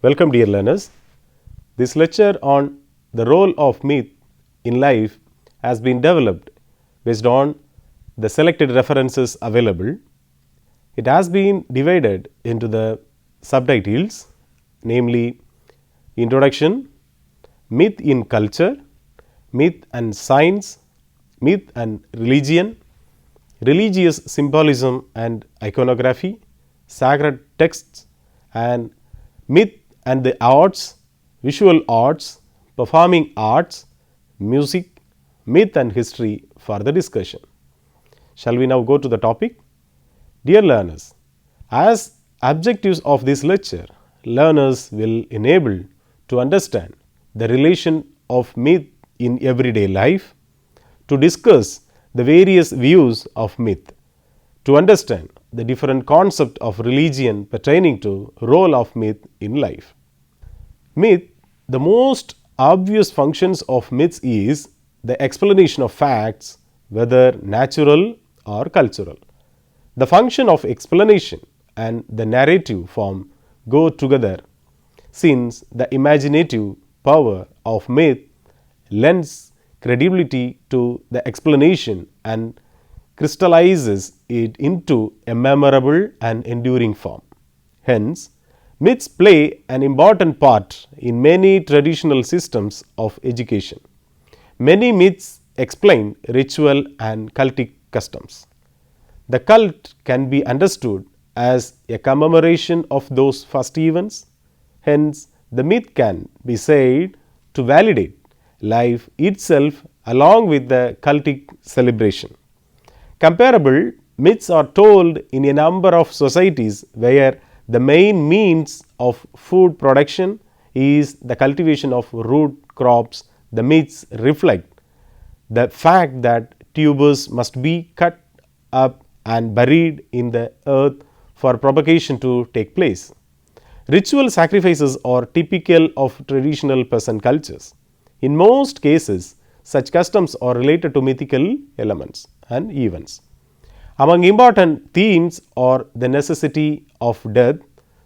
Welcome, dear learners. This lecture on the role of myth in life has been developed based on the selected references available. It has been divided into the subtitles, namely Introduction, Myth in Culture, Myth and Science, Myth and Religion, Religious Symbolism and Iconography, Sacred Texts, and Myth and the Arts, Visual Arts, Performing Arts, Music, Myth and History for the discussion. Shall we now go to the topic? Dear learners, as objectives of this lecture, learners will enable to understand the relation of myth in everyday life, to discuss the various views of myth, to understand the different concept of religion pertaining to role of myth in life. Myth, the most obvious functions of myths is the explanation of facts, whether natural or cultural. The function of explanation and the narrative form go together, since the imaginative power of myth lends credibility to the explanation and crystallizes it into a memorable and enduring form. Hence, myths play an important part in many traditional systems of education. Many myths explain ritual and cultic customs. The cult can be understood as a commemoration of those first events. Hence, the myth can be said to validate life itself along with the cultic celebration. Comparable myths are told in a number of societies where the main means of food production is the cultivation of root crops. The myths reflect the fact that tubers must be cut up and buried in the earth for propagation to take place. Ritual sacrifices are typical of traditional peasant cultures. In most cases, such customs are related to mythical elements and events. Among important themes are the necessity of death.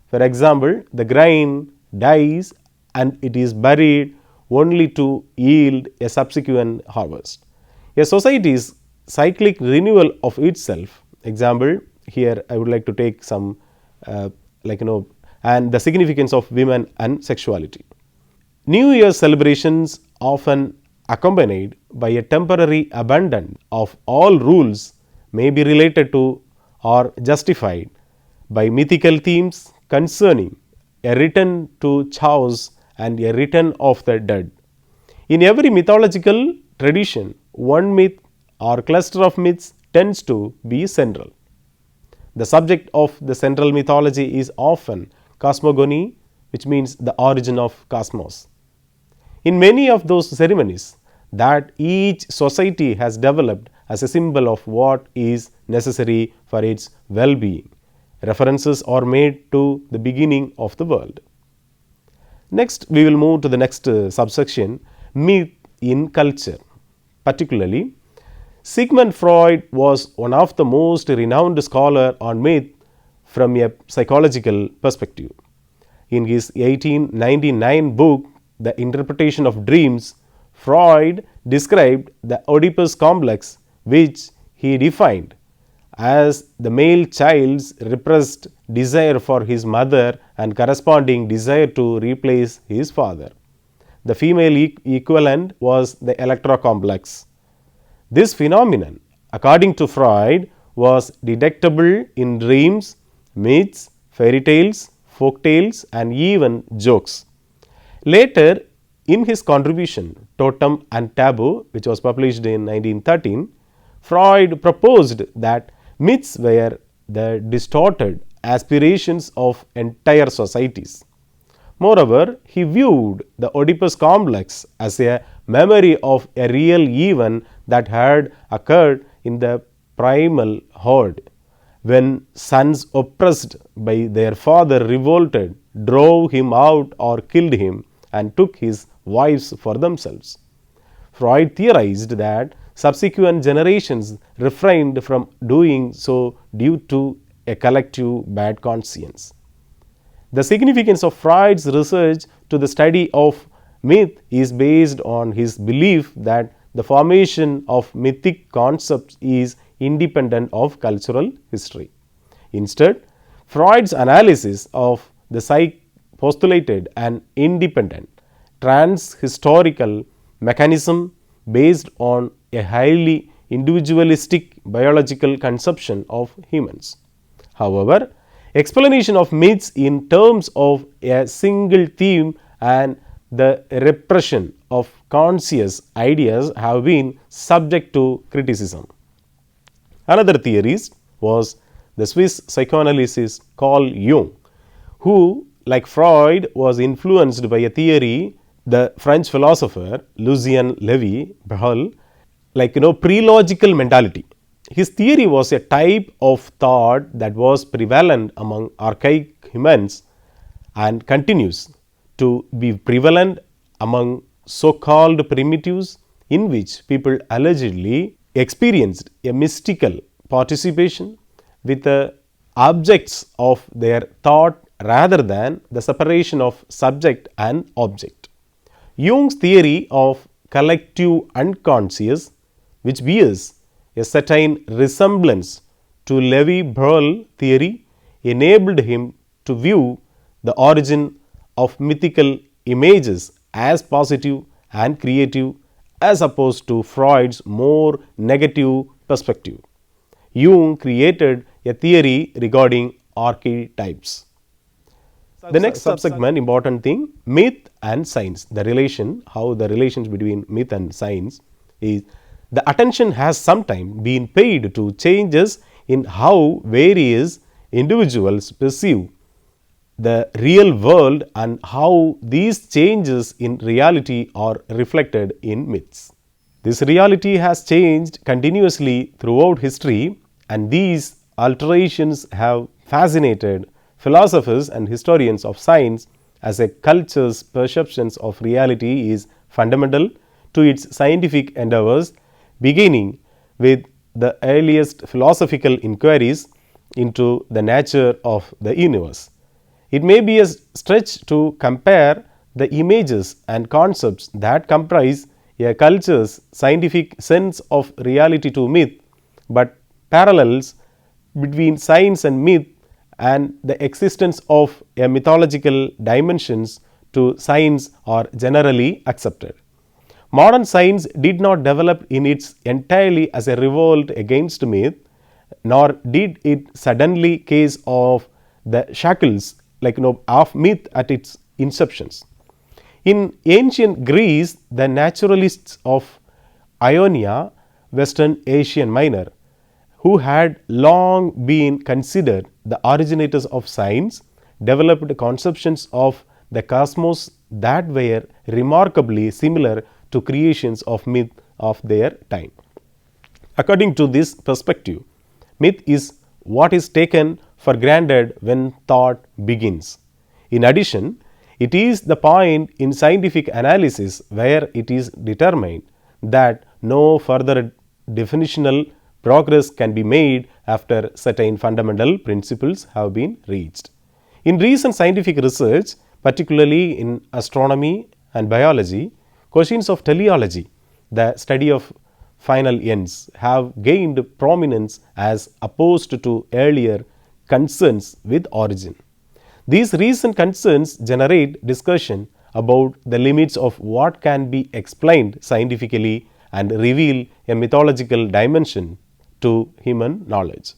For example, the grain dies and it is buried only to yield a subsequent harvest. A society's cyclic renewal of itself, example, here I would like to take some and the significance of women and sexuality. New Year celebrations often accompanied by a temporary abandon of all rules may be related to or justified by mythical themes concerning a return to chaos and a return of the dead. In every mythological tradition, one myth or cluster of myths tends to be central. The subject of the central mythology is often cosmogony, which means the origin of cosmos. In many of those ceremonies that each society has developed as a symbol of what is necessary for its well-being, references are made to the beginning of the world. Next, we will move to the next subsection, myth in culture. Particularly, Sigmund Freud was one of the most renowned scholars on myth from a psychological perspective. In his 1899 book, The Interpretation of Dreams, Freud described the Oedipus complex, which he defined as the male child's repressed desire for his mother and corresponding desire to replace his father. The female equivalent was the Electra complex. This phenomenon, according to Freud, was detectable in dreams, myths, fairy tales, folk tales, and even jokes. Later, in his contribution Totem and Taboo, which was published in 1913, Freud proposed that myths were the distorted aspirations of entire societies. Moreover, he viewed the Oedipus complex as a memory of a real event that had occurred in the primal horde, when sons oppressed by their father revolted, drove him out or killed him and took his wives for themselves. Freud theorized that subsequent generations refrained from doing so due to a collective bad conscience. The significance of Freud's research to the study of myth is based on his belief that the formation of mythic concepts is independent of cultural history. Instead, Freud's analysis of the psyche postulated an independent transhistorical mechanism based on a highly individualistic biological conception of humans. However, explanation of myths in terms of a single theme and the repression of conscious ideas have been subject to criticism. Another theorist was the Swiss psychoanalyst Carl Jung, who, like Freud, was influenced by a theory the French philosopher Lucien Levy-Bruhl, pre-logical mentality. His theory was a type of thought that was prevalent among archaic humans and continues to be prevalent among so-called primitives, in which people allegedly experienced a mystical participation with the objects of their thought rather than the separation of subject and object. Jung's theory of collective unconscious, which bears a certain resemblance to Levy-Bruhl theory, enabled him to view the origin of mythical images as positive and creative, as opposed to Freud's more negative perspective. Jung created a theory regarding archetypes. The next subsegment, important thing, myth and science, the relation, how the relations between myth and science is, the attention has sometimes been paid to changes in how various individuals perceive the real world and how these changes in reality are reflected in myths. This reality has changed continuously throughout history, and these alterations have fascinated philosophers and historians of science, as a culture's perceptions of reality is fundamental to its scientific endeavors, beginning with the earliest philosophical inquiries into the nature of the universe. It may be a stretch to compare the images and concepts that comprise a culture's scientific sense of reality to myth, but parallels between science and myth and the existence of a mythological dimensions to science are generally accepted. Modern science did not develop in its entirely as a revolt against myth, nor did it suddenly case of the shackles of myth at its inceptions. In ancient Greece, the naturalists of Ionia, Western Asian Minor, who had long been considered the originators of science, developed conceptions of the cosmos that were remarkably similar to creations of myth of their time. According to this perspective, myth is what is taken for granted when thought begins. In addition, it is the point in scientific analysis where it is determined that no further definitional progress can be made after certain fundamental principles have been reached. In recent scientific research, particularly in astronomy and biology, questions of teleology, the study of final ends, have gained prominence as opposed to earlier concerns with origin. These recent concerns generate discussion about the limits of what can be explained scientifically and reveal a mythological dimension to human knowledge.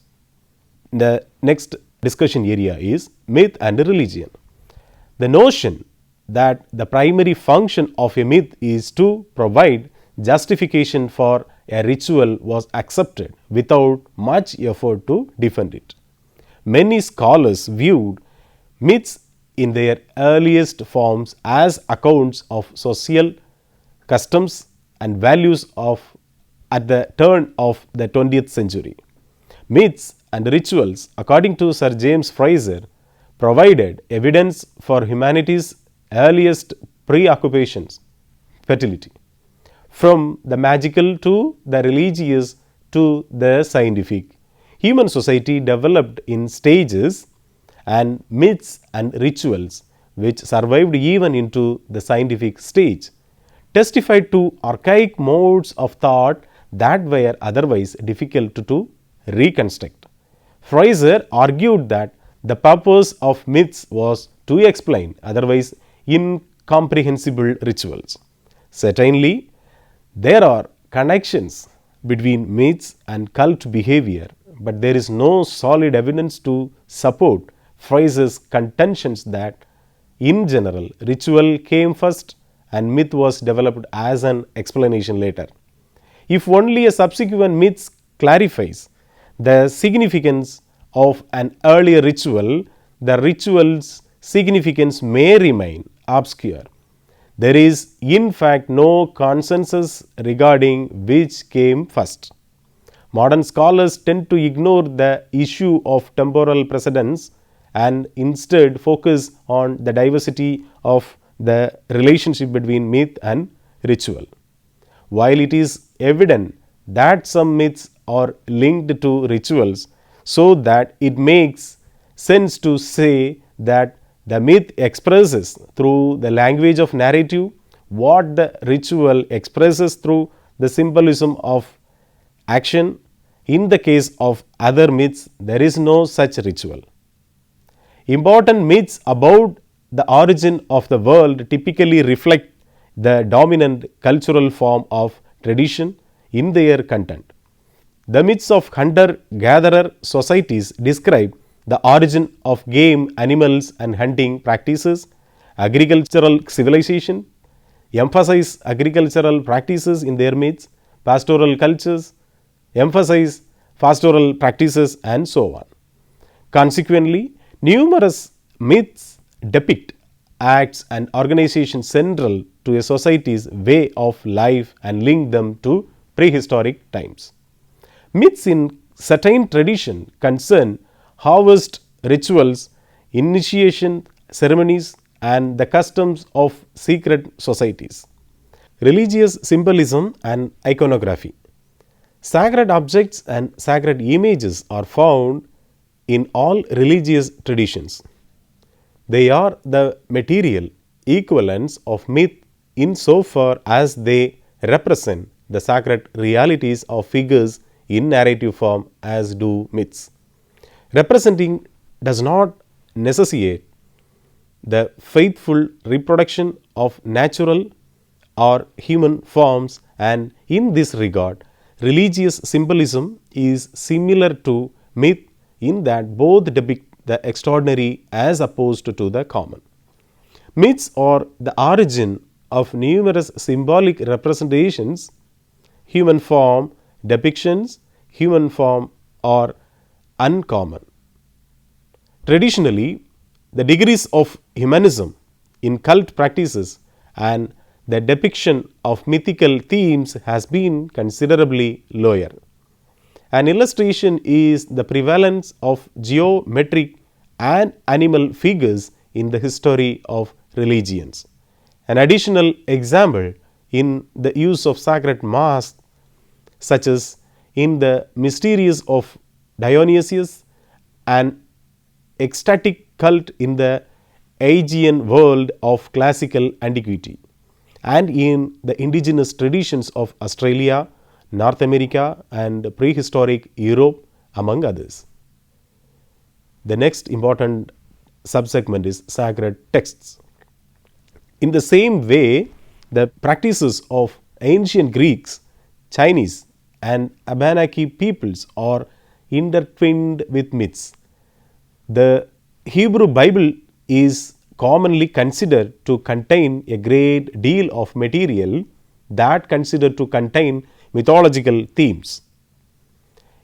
The next discussion area is myth and religion. The notion that the primary function of a myth is to provide justification for a ritual was accepted without much effort to defend it. Many scholars viewed myths in their earliest forms as accounts of social customs and values at the turn of the 20th century. Myths and rituals, according to Sir James Frazer, provided evidence for humanity's earliest preoccupations, fertility, from the magical to the religious to the scientific. Human society developed in stages and myths and rituals which survived even into the scientific stage, testified to archaic modes of thought that were otherwise difficult to reconstruct. Fraser argued that the purpose of myths was to explain otherwise incomprehensible rituals. Certainly, there are connections between myths and cult behavior, but there is no solid evidence to support Fraser's contentions that, in general, ritual came first and myth was developed as an explanation later. If only a subsequent myth clarifies the significance of an earlier ritual, the ritual's significance may remain obscure. There is in fact no consensus regarding which came first. Modern scholars tend to ignore the issue of temporal precedence and instead focus on the diversity of the relationship between myth and ritual. While it is evident that some myths are linked to rituals, so that it makes sense to say that the myth expresses through the language of narrative what the ritual expresses through the symbolism of action. In the case of other myths, there is no such ritual. Important myths about the origin of the world typically reflect the dominant cultural form of tradition in their content. The myths of hunter-gatherer societies describe the origin of game, animals and hunting practices. Agricultural civilization emphasize agricultural practices in their myths. Pastoral cultures emphasize pastoral practices and so on. Consequently, numerous myths depict acts and organizations central to a society's way of life and link them to prehistoric times. Myths in certain tradition concern harvest rituals, initiation ceremonies and the customs of secret societies. Religious symbolism and iconography. Sacred objects and sacred images are found in all religious traditions. They are the material equivalents of myth insofar as they represent the sacred realities of figures in narrative form as do myths. Representing does not necessitate the faithful reproduction of natural or human forms, and in this regard, religious symbolism is similar to myth in that both depict the extraordinary as opposed to the common. Myths are the origin of numerous symbolic representations. Human form depictions, human form are uncommon. Traditionally, the degrees of humanism in cult practices and the depiction of mythical themes has been considerably lower. An illustration is the prevalence of geometric and animal figures in the history of religions. An additional example in the use of sacred masks, such as in the Mysteries of Dionysius, an ecstatic cult in the Aegean world of classical antiquity, and in the indigenous traditions of Australia, North America and prehistoric Europe, among others. The next important subsegment is sacred texts. In the same way, the practices of ancient Greeks, Chinese and Abenaki peoples are intertwined with myths. The Hebrew Bible is commonly considered to contain a great deal of material that considered to contain mythological themes.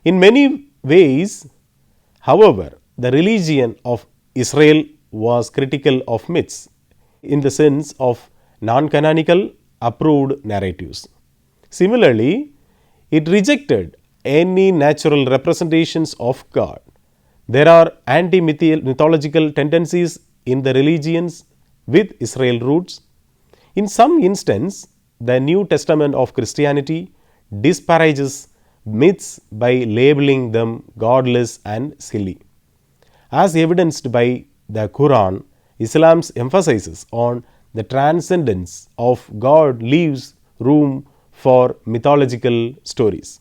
In many ways, however, the religion of Israel was critical of myths in the sense of non-canonical approved narratives. Similarly, it rejected any natural representations of God. There are anti-mythological tendencies in the religions with Israel roots. In some instance, the New Testament of Christianity disparages myths by labeling them godless and silly. As evidenced by the Quran, Islam's emphasis on the transcendence of God leaves room for mythological stories.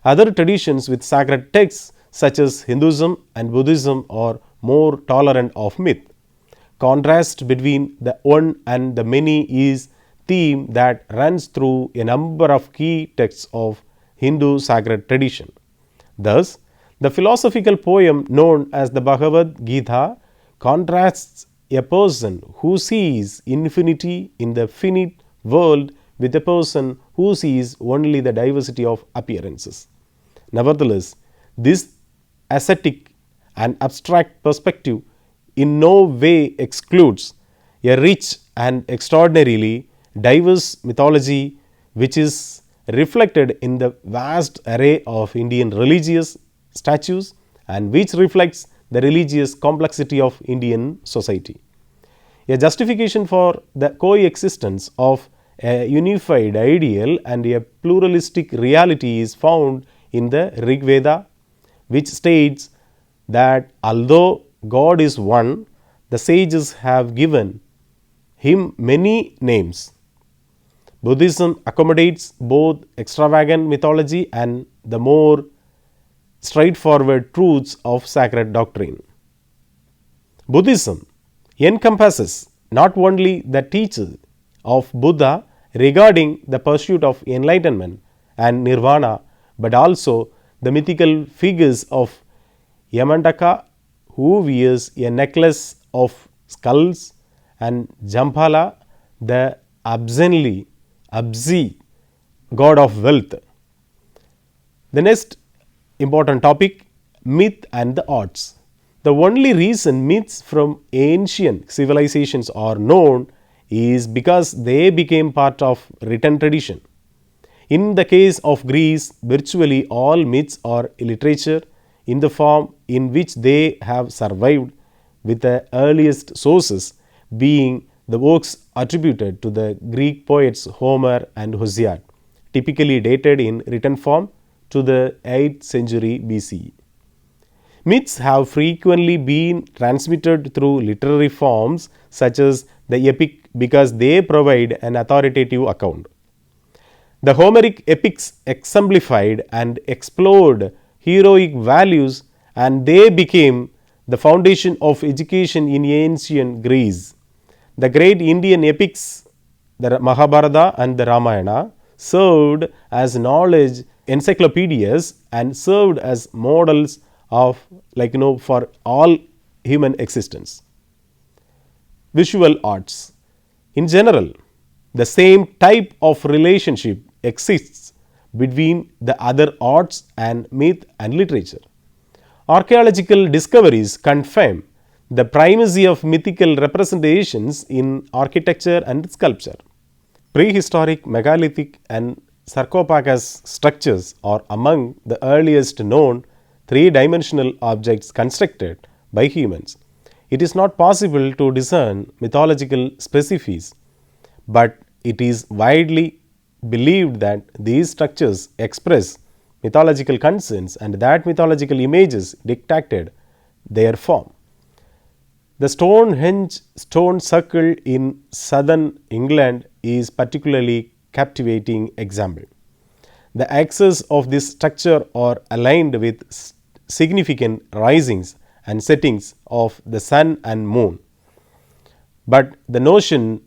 Other traditions with sacred texts such as Hinduism and Buddhism are more tolerant of myth. Contrast between the one and the many is theme that runs through a number of key texts of Hindu sacred tradition. Thus, the philosophical poem known as the Bhagavad Gita contrasts a person who sees infinity in the finite world with a person who sees only the diversity of appearances. Nevertheless, this ascetic and abstract perspective in no way excludes a rich and extraordinarily diverse mythology which is reflected in the vast array of Indian religious statues and which reflects the religious complexity of Indian society. A justification for the coexistence of a unified ideal and a pluralistic reality is found in the Rig Veda, which states that although God is one, the sages have given him many names. Buddhism accommodates both extravagant mythology and the more straightforward truths of sacred doctrine. Buddhism encompasses not only the teachings of Buddha regarding the pursuit of enlightenment and nirvana, but also the mythical figures of Yamantaka, who wears a necklace of skulls, and Jampala, the Abzi god of wealth. The next important topic, myth and the arts. The only reason myths from ancient civilizations are known is because they became part of written tradition. In the case of Greece, virtually all myths are literature in the form in which they have survived, with the earliest sources being the works attributed to the Greek poets Homer and Hesiod, typically dated in written form to the 8th century BCE. Myths have frequently been transmitted through literary forms such as the epic because they provide an authoritative account. The Homeric epics exemplified and explored heroic values, and they became the foundation of education in ancient Greece. The great Indian epics, the Mahabharata and the Ramayana, served as knowledge encyclopedias and served as models of for all human existence. Visual arts. In general, the same type of relationship exists between the other arts and myth and literature. Archaeological discoveries confirm the primacy of mythical representations in architecture and sculpture. Prehistoric megalithic and sarcophagus structures are among the earliest known three-dimensional objects constructed by humans. It is not possible to discern mythological specifics, but it is widely believed that these structures express mythological concerns and that mythological images dictated their form. The Stonehenge stone circle in southern England is particularly captivating example. The axes of this structure are aligned with significant risings and settings of the sun and moon. But the notion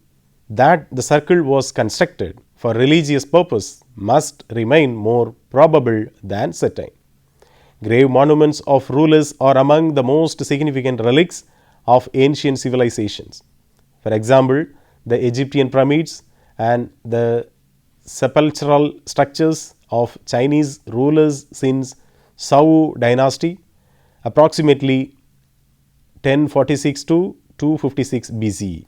that the circle was constructed for religious purpose must remain more probable than certain. Grave monuments of rulers are among the most significant relics of ancient civilizations. For example, the Egyptian pyramids and the sepulchral structures of Chinese rulers since Zhou dynasty, approximately 1046 to 256 BCE.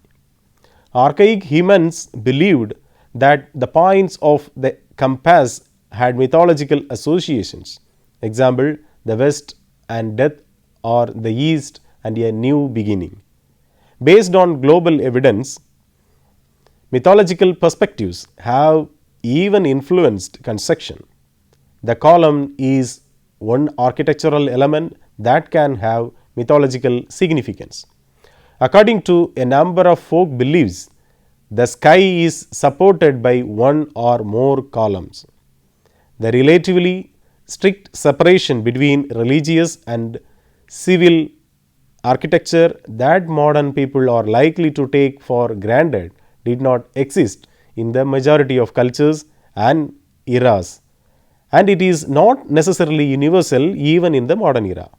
Archaic humans believed that the points of the compass had mythological associations. Example, the west and death, or the east and a new beginning. Based on global evidence, mythological perspectives have even influenced construction. The column is one architectural element that can have mythological significance. According to a number of folk beliefs, the sky is supported by one or more columns. The relatively strict separation between religious and civil architecture that modern people are likely to take for granted did not exist in the majority of cultures and eras, and it is not necessarily universal even in the modern era.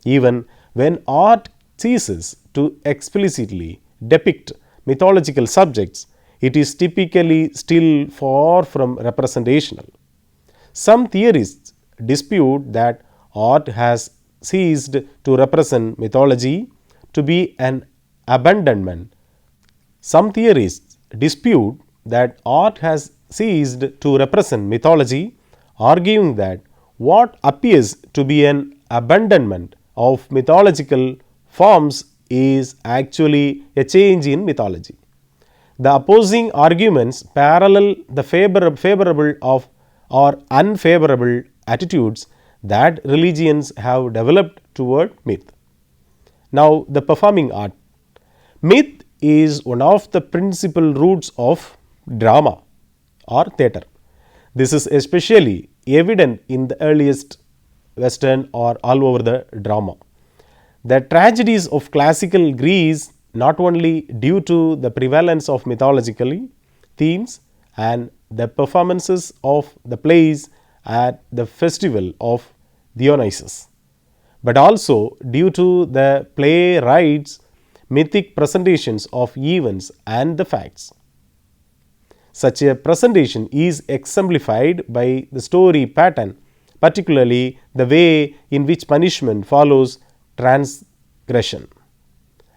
Even when art ceases to explicitly depict mythological subjects, it is typically still far from representational. Some theorists dispute that art has ceased to represent mythology to be an abandonment. Some theorists dispute that art has ceased to represent mythology, arguing that what appears to be an abandonment of mythological forms is actually a change in mythology. The opposing arguments parallel the favorable of or unfavorable attitudes that religions have developed toward myth. Now, the performing art. Myth is one of the principal roots of drama or theatre. This is especially evident in the earliest Western or all over the drama. The tragedies of classical Greece, not only due to the prevalence of mythological themes and the performances of the plays at the festival of Dionysus, but also due to the playwrights' mythic presentations of events and the facts. Such a presentation is exemplified by the story pattern, particularly the way in which punishment follows transgression.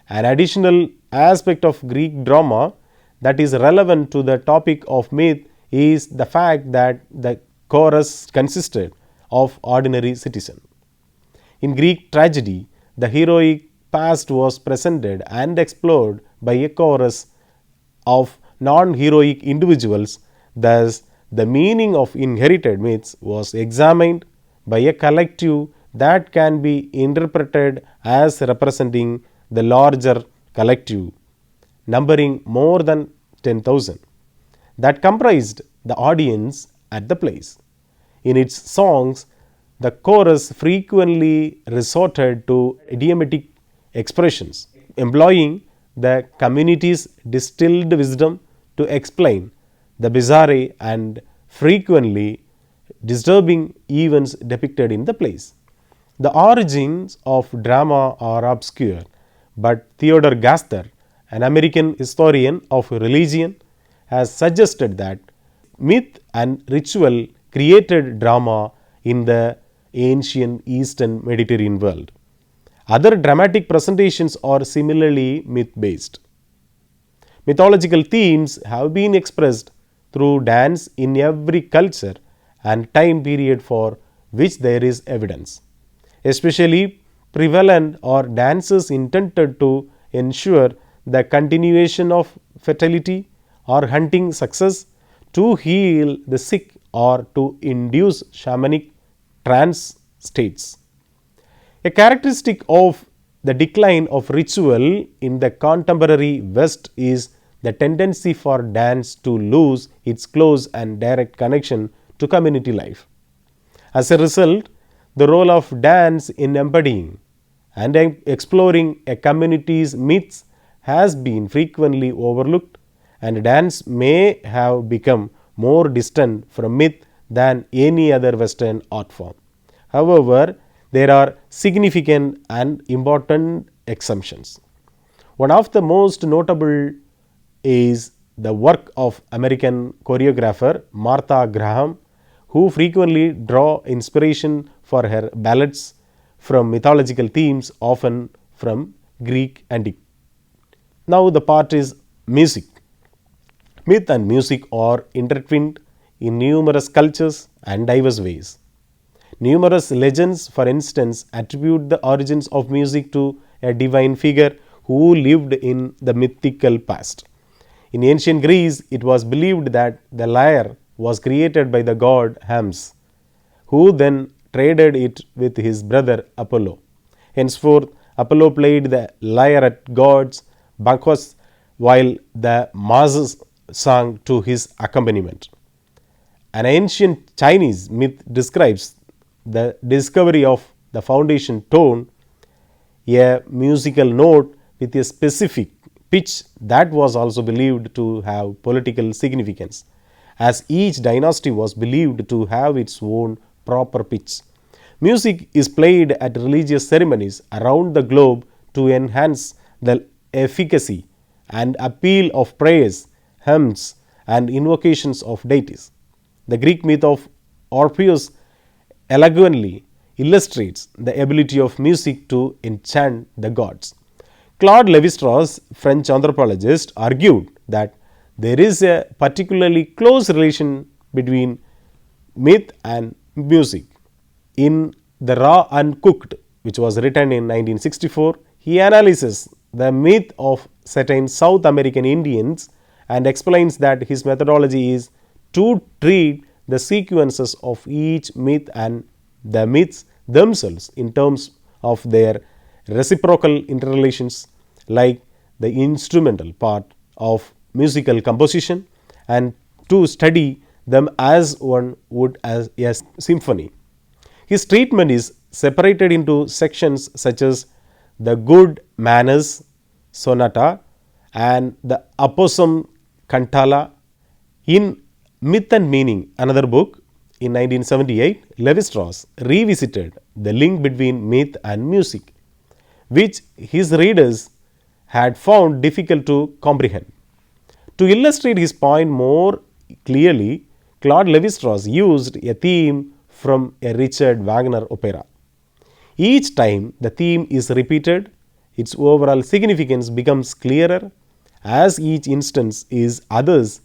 An additional aspect of Greek drama that is relevant to the topic of myth is the fact that the chorus consisted of ordinary citizens. In Greek tragedy, the heroic past was presented and explored by a chorus of non-heroic individuals. Thus, the meaning of inherited myths was examined by a collective that can be interpreted as representing the larger collective, numbering more than 10,000, that comprised the audience at the plays. In its songs, the chorus frequently resorted to idiomatic expressions, employing the community's distilled wisdom to explain the bizarre and frequently disturbing events depicted in the plays. The origins of drama are obscure, but Theodore Gaster, an American historian of religion, has suggested that myth and ritual created drama in the ancient Eastern Mediterranean world. Other dramatic presentations are similarly myth-based. Mythological themes have been expressed through dance in every culture and time period for which there is evidence. Especially prevalent are dances intended to ensure the continuation of fertility or hunting success, to heal the sick, or to induce shamanic trance states. A characteristic of the decline of ritual in the contemporary West is the tendency for dance to lose its close and direct connection to community life. As a result, the role of dance in embodying and exploring a community's myths has been frequently overlooked, and dance may have become more distant from myth than any other Western art form. However, there are significant and important exemptions. One of the most notable is the work of American choreographer Martha Graham, who frequently draw inspiration for her ballads from mythological themes, often from Greek antiquity. Now the part is music. Myth and music are intertwined in numerous cultures and diverse ways. Numerous legends, for instance, attribute the origins of music to a divine figure who lived in the mythical past. In ancient Greece, it was believed that the lyre was created by the god Hermes, who then traded it with his brother Apollo. Henceforth, Apollo played the lyre at God's banquets while the masses sang to his accompaniment. An ancient Chinese myth describes the discovery of the foundation tone, a musical note with a specific pitch that was also believed to have political significance, as each dynasty was believed to have its own proper pitch. Music is played at religious ceremonies around the globe to enhance the efficacy and appeal of prayers, hymns, and invocations of deities. The Greek myth of Orpheus elegantly illustrates the ability of music to enchant the gods. Claude Lévi-Strauss, French anthropologist, argued that there is a particularly close relation between myth and music. In The Raw and Cooked, which was written in 1964, he analyzes the myth of certain South American Indians and explains that his methodology is to treat the sequences of each myth and the myths themselves in terms of their reciprocal interrelations, like the instrumental part of musical composition, and to study them as one would as a symphony. His treatment is separated into sections such as the Good Manners Sonata and the Opossum Cantata. In Myth and Meaning, another book, in 1978, Lévi-Strauss revisited the link between myth and music, which his readers had found difficult to comprehend. To illustrate his point more clearly, Claude Lévi-Strauss used a theme from a Richard Wagner opera. Each time the theme is repeated, its overall significance becomes clearer as each instance is others,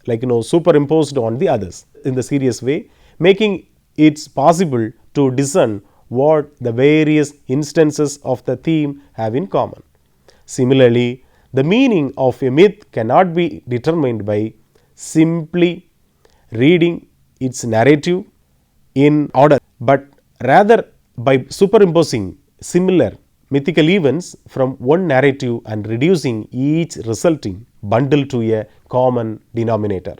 superimposed on the others in the serious way, making it possible to discern what the various instances of the theme have in common. Similarly, the meaning of a myth cannot be determined by simply reading its narrative in order, but rather by superimposing similar mythical events from one narrative and reducing each resulting bundle to a common denominator.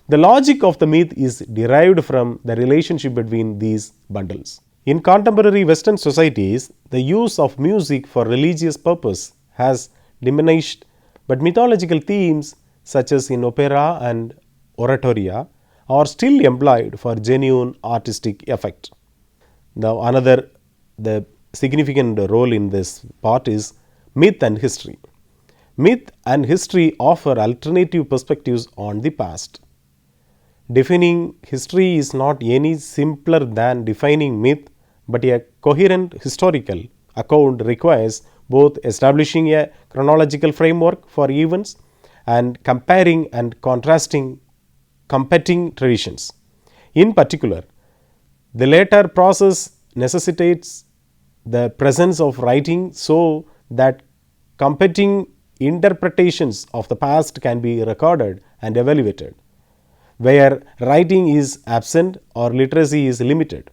The logic of the myth is derived from the relationship between these bundles. In contemporary Western societies, the use of music for religious purpose has diminished, but mythological themes such as in opera and oratoria are still employed for genuine artistic effect. Now, the significant role in this part is myth and history. Myth and history offer alternative perspectives on the past. Defining history is not any simpler than defining myth, but a coherent historical account requires both establishing a chronological framework for events and comparing and contrasting competing traditions. In particular, the latter process necessitates the presence of writing so that competing interpretations of the past can be recorded and evaluated. Where writing is absent or literacy is limited,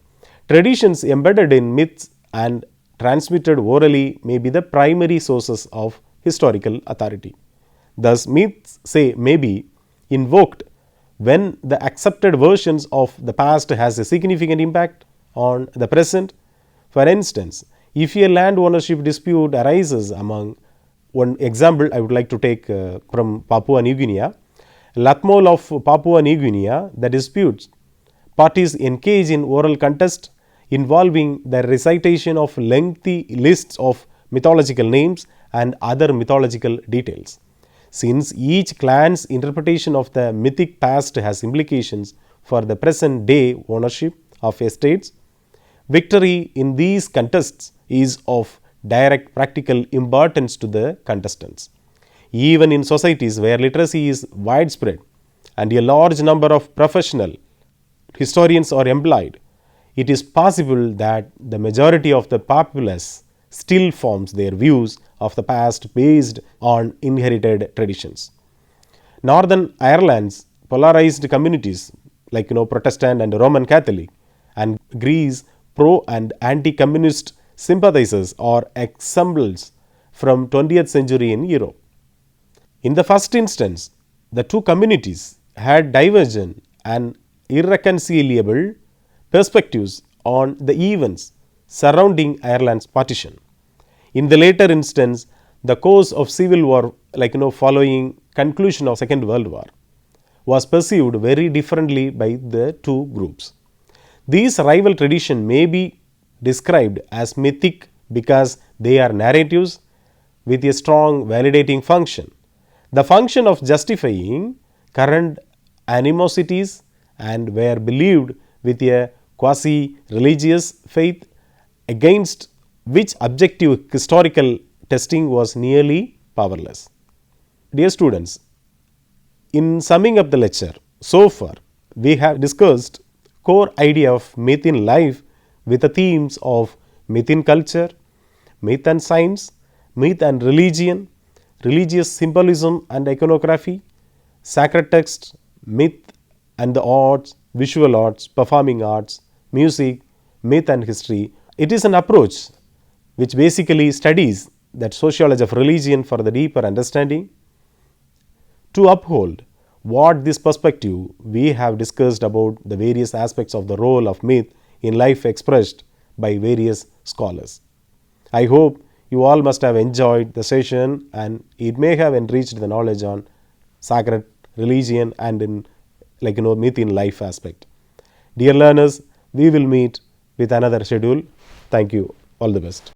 traditions embedded in myths and transmitted orally may be the primary sources of historical authority. Thus, myths may be invoked when the accepted versions of the past has a significant impact on the present. For instance, if a land ownership dispute arises among, one example I would like to take from Papua New Guinea, Latmol of Papua New Guinea, the disputes parties engage in oral contest involving the recitation of lengthy lists of mythological names and other mythological details. Since each clan's interpretation of the mythic past has implications for the present day ownership of estates, victory in these contests is of direct practical importance to the contestants. Even in societies where literacy is widespread and a large number of professional historians are employed, it is possible that the majority of the populace still forms their views of the past based on inherited traditions. Northern Ireland's polarized communities like Protestant and Roman Catholic, and Greece pro and anti-communist sympathizers or examples from 20th century in Europe. In the first instance, the two communities had divergent and irreconcilable perspectives on the events surrounding Ireland's partition. In the later instance, the course of civil war, following conclusion of Second World War, was perceived very differently by the two groups. These rival traditions may be described as mythic because they are narratives with a strong validating function. The function of justifying current animosities and were believed with a quasi-religious faith against which objective historical testing was nearly powerless. Dear students, in summing up the lecture, so far we have discussed core idea of myth in life with the themes of myth in culture, myth and science, myth and religion, religious symbolism and iconography, sacred text, myth and the arts, visual arts, performing arts, music, myth and history. It is an approach which basically studies that sociology of religion for the deeper understanding. To uphold what this perspective, we have discussed about the various aspects of the role of myth in life expressed by various scholars. I hope you all must have enjoyed the session and it may have enriched the knowledge on sacred religion and in myth in life aspect. Dear learners, we will meet with another schedule. Thank you. All the best.